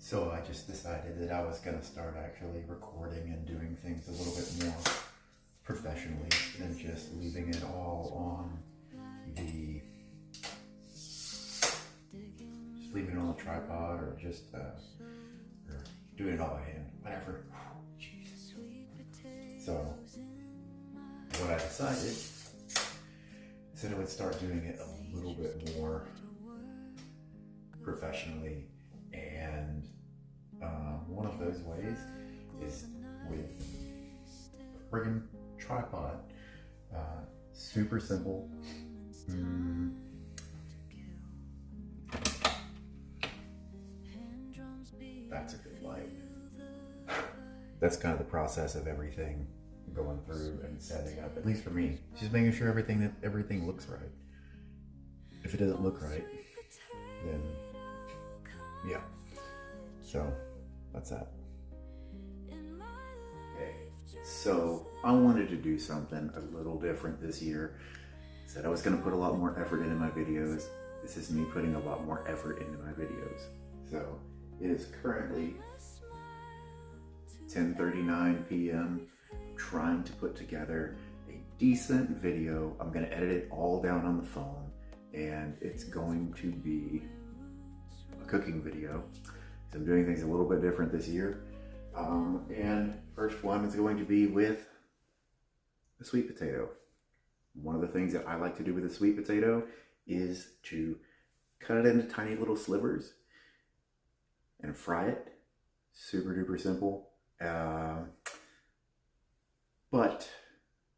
So I just decided that I was going to start actually recording and doing things a little bit more professionally than just leaving it all on leaving it on the tripod or just or doing it all by hand, whatever. Jesus. So what I decided is that I would start doing it a little bit more professionally, and one of those ways is with a friggin' tripod. Super simple. That's a good light. That's kind of the process of everything going through and setting up, at least for me. Just making sure everything looks right. If it doesn't look right, then yeah. So that's that. Okay, so I wanted to do something a little different this year. Said I was going to put a lot more effort into my videos. This is me putting a lot more effort into my videos. So it is currently 10:39 p.m. trying to put together a decent video. I'm going to edit it all down on the phone, and it's going to be a cooking video. So I'm doing things a little bit different this year. And first one is going to be with a sweet potato. One of the things that I like to do with a sweet potato is to cut it into tiny little slivers and fry it. Super duper simple. But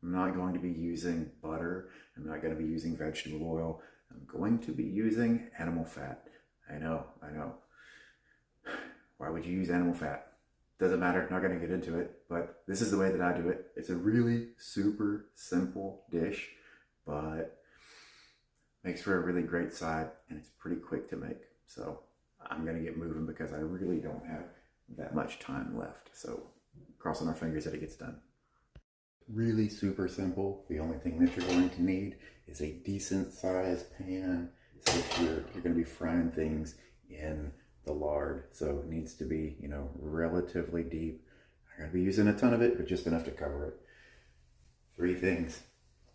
I'm not going to be using butter. I'm not going to be using vegetable oil. I'm going to be using animal fat. I know. Why would you use animal fat? Doesn't matter, not gonna get into it, but this is the way that I do it. It's a really super simple dish, but makes for a really great side, and it's pretty quick to make. So I'm gonna get moving because I really don't have that much time left. So crossing our fingers that it gets done. Really super simple. The only thing that you're going to need is a decent sized pan. So if you're gonna be frying things in the lard, so it needs to be, relatively deep. I'm going to be using a ton of it, but just enough to cover it. 3 things.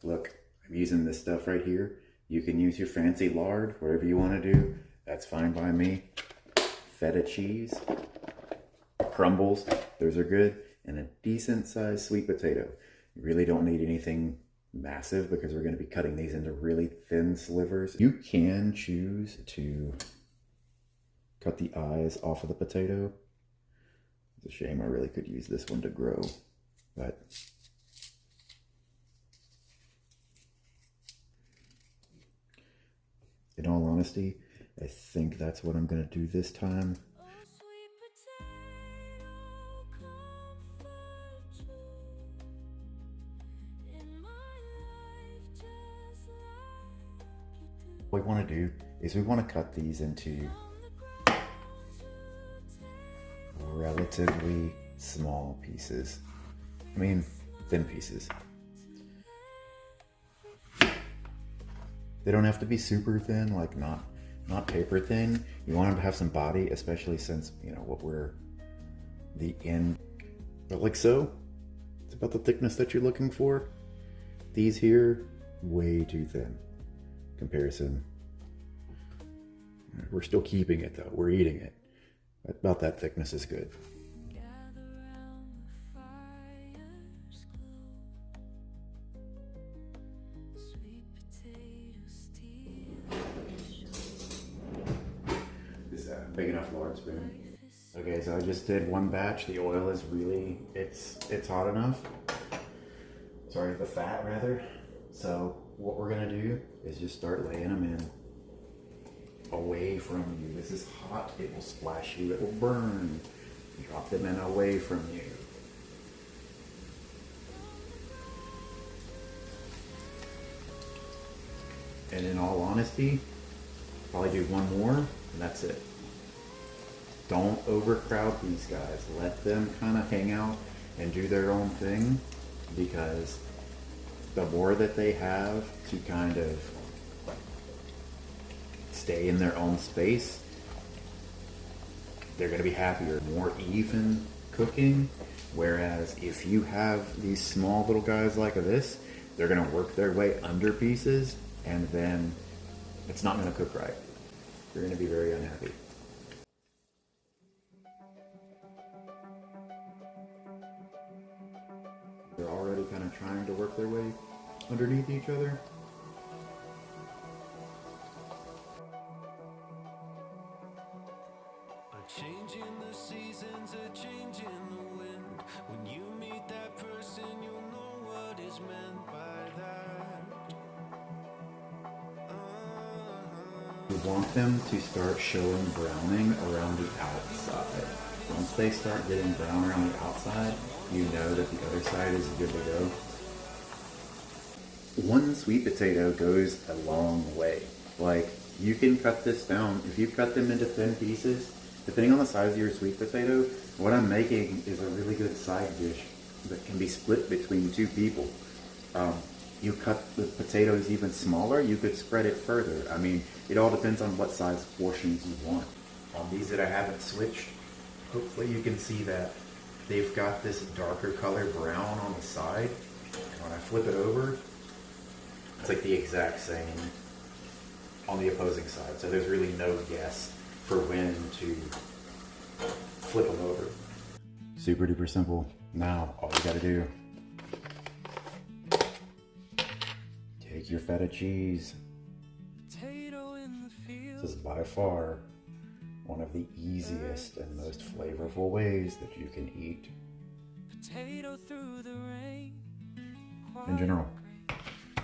Look, I'm using this stuff right here. You can use your fancy lard, whatever you want to do. That's fine by me. Feta cheese, crumbles, those are good, and a decent sized sweet potato. You really don't need anything massive because we're going to be cutting these into really thin slivers. You can choose to cut the eyes off of the potato. It's a shame, I really could use this one to grow, but in all honesty, I think that's what I'm gonna do this time. What we want to do is we want to cut these into relatively small pieces. I mean, thin pieces. They don't have to be super thin, like not paper thin. You want them to have some body, especially since, what we're the end. But like so, it's about the thickness that you're looking for. These here, way too thin. Comparison. We're still keeping it though, we're eating it. About that thickness is good. Is that a big enough lard spoon? Okay, so I just did one batch. The oil is really, it's hot enough. Sorry, the fat rather. So what we're gonna do is just start laying them in away from you. This is hot, it will splash you, it will burn. Drop them in away from you. And in all honesty, probably do one more and that's it. Don't overcrowd these guys. Let them kind of hang out and do their own thing, because the more that they have to kind of stay in their own space, they're gonna be happier. More even cooking, whereas if you have these small little guys like this, they're gonna work their way under pieces, and then it's not gonna cook right. You're gonna be very unhappy. They're already kind of trying to work their way underneath each other. A change in the seasons, a change in the wind. When you meet that person, you'll know what is meant by that. You want them to start showing browning around the outside. Once they start getting brown around the outside, you know that the other side is good to go. One sweet potato goes a long way. Like, you can cut this down. If you cut them into thin pieces, depending on the size of your sweet potato, what I'm making is a really good side dish that can be split between two people. You cut the potatoes even smaller, you could spread it further. I mean, it all depends on what size portions you want. On these that I haven't switched, hopefully you can see that they've got this darker color brown on the side. And when I flip it over, it's like the exact same on the opposing side. So there's really no guess for when to flip them over. Super duper simple. Now, all you gotta do, take your feta cheese. This is by far one of the easiest and most flavorful ways that you can eat in general.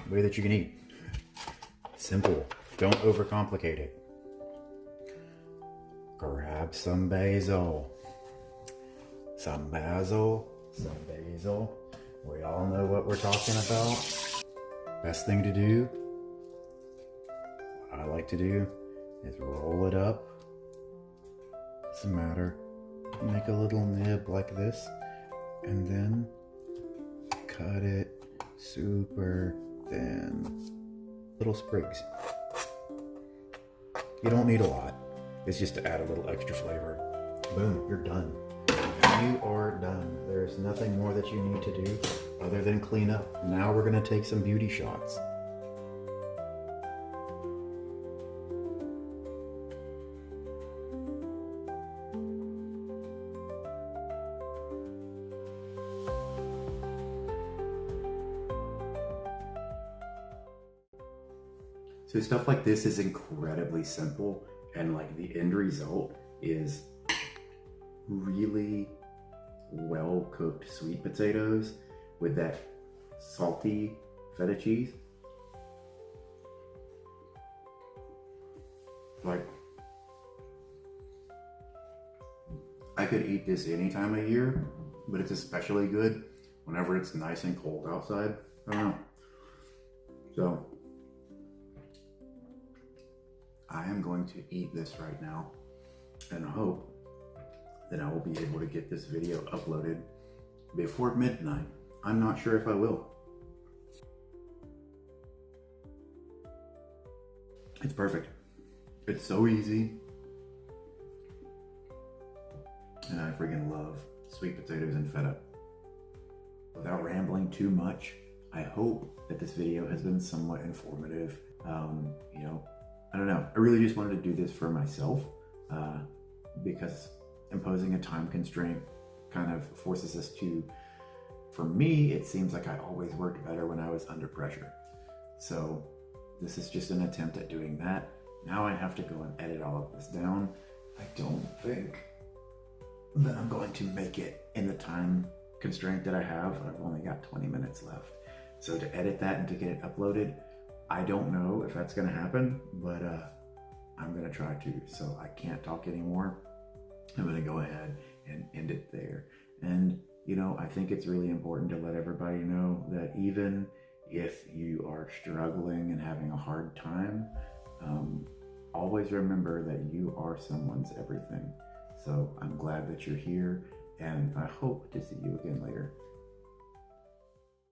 The way that you can eat. Simple. Don't overcomplicate it. Grab some basil. Some basil. Some basil. We all know what we're talking about. Best thing to do, what I like to do, is roll it up. Doesn't matter. Make a little nib like this, and then cut it super thin. Little sprigs. You don't need a lot. It's just to add a little extra flavor. Boom, you're done. You are done. There's nothing more that you need to do other than clean up. Now we're gonna take some beauty shots. So stuff like this is incredibly simple, and like the end result is really well cooked sweet potatoes with that salty feta cheese. Like, I could eat this any time of year, but it's especially good whenever it's nice and cold outside. I don't know. So I am going to eat this right now and hope that I will be able to get this video uploaded before midnight. I'm not sure if I will. It's perfect. It's so easy. And I freaking love sweet potatoes and feta. Without rambling too much, I hope that this video has been somewhat informative. You know, I don't know. I really just wanted to do this for myself because imposing a time constraint kind of forces us to, for me, it seems like I always worked better when I was under pressure. So this is just an attempt at doing that. Now I have to go and edit all of this down. I don't think that I'm going to make it in the time constraint that I have. I've only got 20 minutes left. So to edit that and to get it uploaded, I don't know if that's gonna happen, but I'm gonna try to. So I can't talk anymore. I'm gonna go ahead and end it there. And you know, I think it's really important to let everybody know that even if you are struggling and having a hard time, always remember that you are someone's everything. So I'm glad that you're here, and I hope to see you again later.